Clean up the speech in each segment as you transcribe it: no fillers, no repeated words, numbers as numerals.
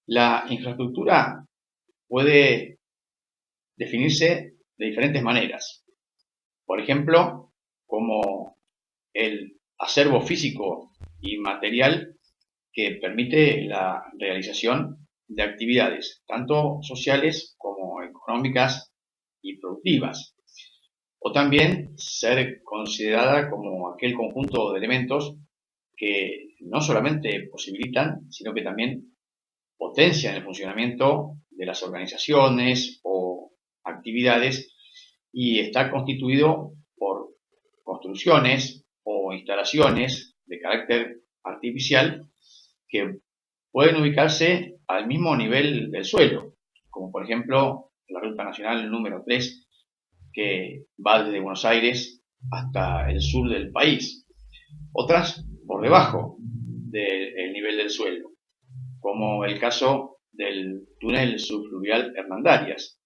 La infraestructura puede definirse de diferentes maneras. Por ejemplo, como el acervo físico y material que permite la realización de actividades tanto sociales como económicas y productivas. O también ser considerada como aquel conjunto de elementos que no solamente posibilitan, sino que también potencian el funcionamiento de las organizaciones o actividades y está constituido por construcciones o instalaciones de carácter artificial que pueden ubicarse al mismo nivel del suelo, como por ejemplo la Ruta Nacional número 3, que va desde Buenos Aires hasta el sur del país. Otras por debajo del nivel del suelo, como el caso del túnel subfluvial Hernandarias,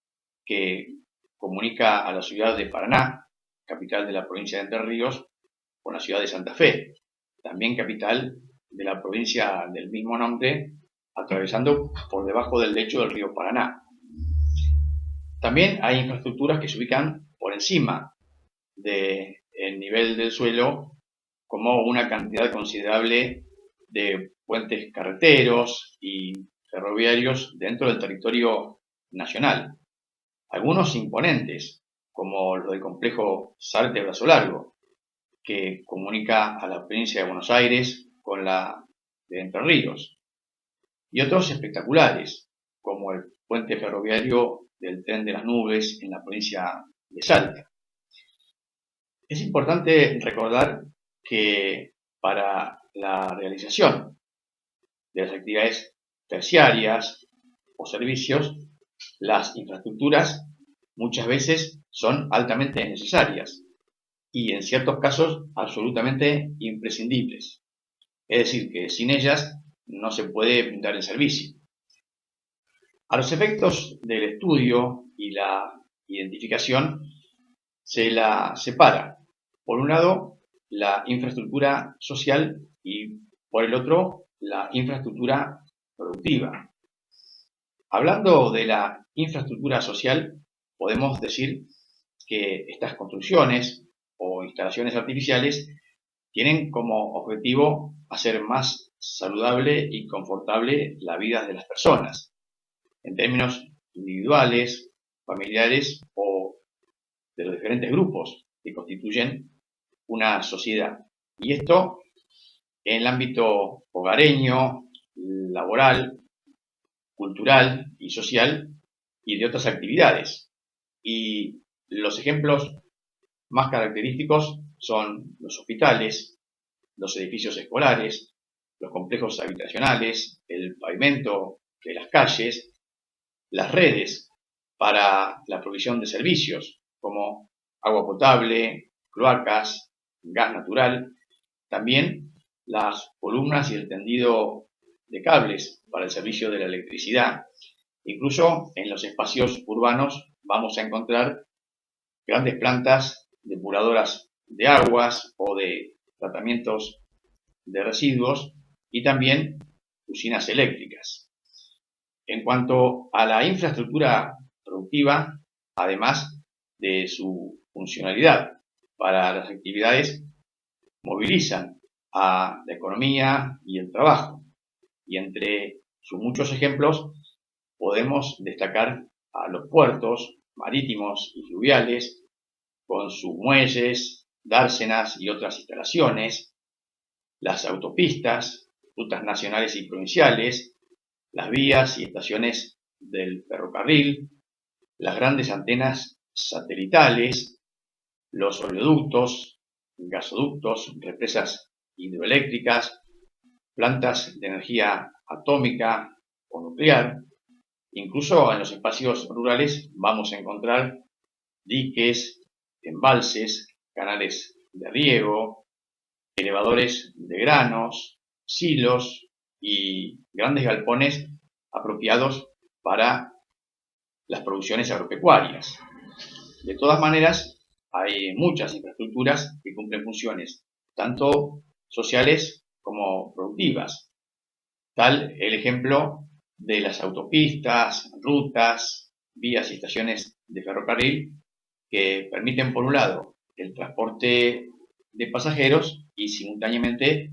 que comunica a la ciudad de Paraná, capital de la provincia de Entre Ríos, con la ciudad de Santa Fe, también capital de la provincia del mismo nombre, atravesando por debajo del lecho del río Paraná. También hay infraestructuras que se ubican por encima del nivel del suelo, como una cantidad considerable de puentes carreteros y ferroviarios dentro del territorio nacional. Algunos imponentes, como los del complejo Sarte-Brazo Largo, que comunica a la provincia de Buenos Aires con la de Entre Ríos, y otros espectaculares, como el puente ferroviario del Tren de las Nubes en la provincia de Salta. Es importante recordar que para la realización de las actividades terciarias o servicios, las infraestructuras muchas veces son altamente necesarias y en ciertos casos absolutamente imprescindibles. Es decir, que sin ellas no se puede brindar el servicio. A los efectos del estudio y la identificación se la separa, por un lado, la infraestructura social y por el otro, la infraestructura productiva. Hablando de la infraestructura social, podemos decir que estas construcciones o instalaciones artificiales tienen como objetivo hacer más saludable y confortable la vida de las personas, en términos individuales, familiares o de los diferentes grupos que constituyen una sociedad. Y esto en el ámbito hogareño, laboral, cultural y social y de otras actividades. Y los ejemplos más característicos son los hospitales, los edificios escolares, los complejos habitacionales, el pavimento de las calles, las redes para la provisión de servicios como agua potable, cloacas, gas natural, también las columnas y el tendido de cables para el servicio de la electricidad. Incluso en los espacios urbanos vamos a encontrar grandes plantas depuradoras de aguas o de tratamientos de residuos y también usinas eléctricas. En cuanto a la infraestructura productiva, además de su funcionalidad para las actividades, movilizan a la economía y el trabajo. Y entre sus muchos ejemplos podemos destacar a los puertos marítimos y fluviales, con sus muelles, dársenas y otras instalaciones, las autopistas, rutas nacionales y provinciales, las vías y estaciones del ferrocarril, las grandes antenas satelitales, los oleoductos, gasoductos, represas hidroeléctricas, plantas de energía atómica o nuclear. Incluso en los espacios rurales vamos a encontrar diques, embalses, canales de riego, elevadores de granos, silos y grandes galpones apropiados para las producciones agropecuarias. De todas maneras, hay muchas infraestructuras que cumplen funciones tanto sociales como productivas. Tal el ejemplo de las autopistas, rutas, vías y estaciones de ferrocarril que permiten, por un lado, el transporte de pasajeros y simultáneamente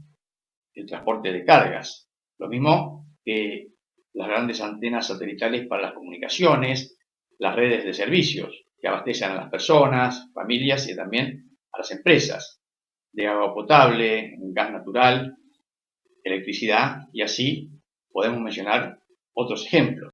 el transporte de cargas. Lo mismo que las grandes antenas satelitales para las comunicaciones, las redes de servicios que abastecen a las personas, familias y también a las empresas de agua potable, gas natural, electricidad y así podemos mencionar otros ejemplos.